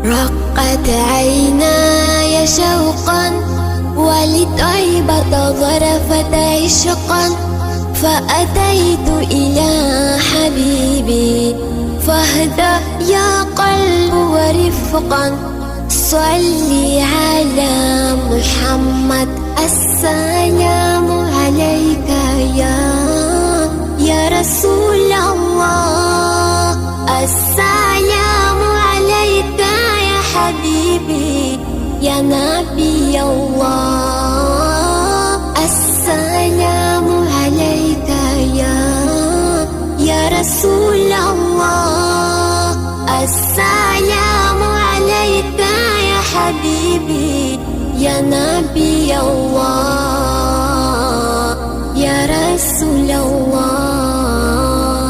رقت عيناي شوقا ولطيبة ظرفت عشقا، فأتيت إلى حبيبي فاهدى يا قلب ورفقا. صلي على محمد، السلام عليك يا رسول الله، السلام عليك يا حبيبي يا نبي الله، السلام عليك يا رسول الله، السلام عليك يا حبيبي يا نبي الله يا رسول الله.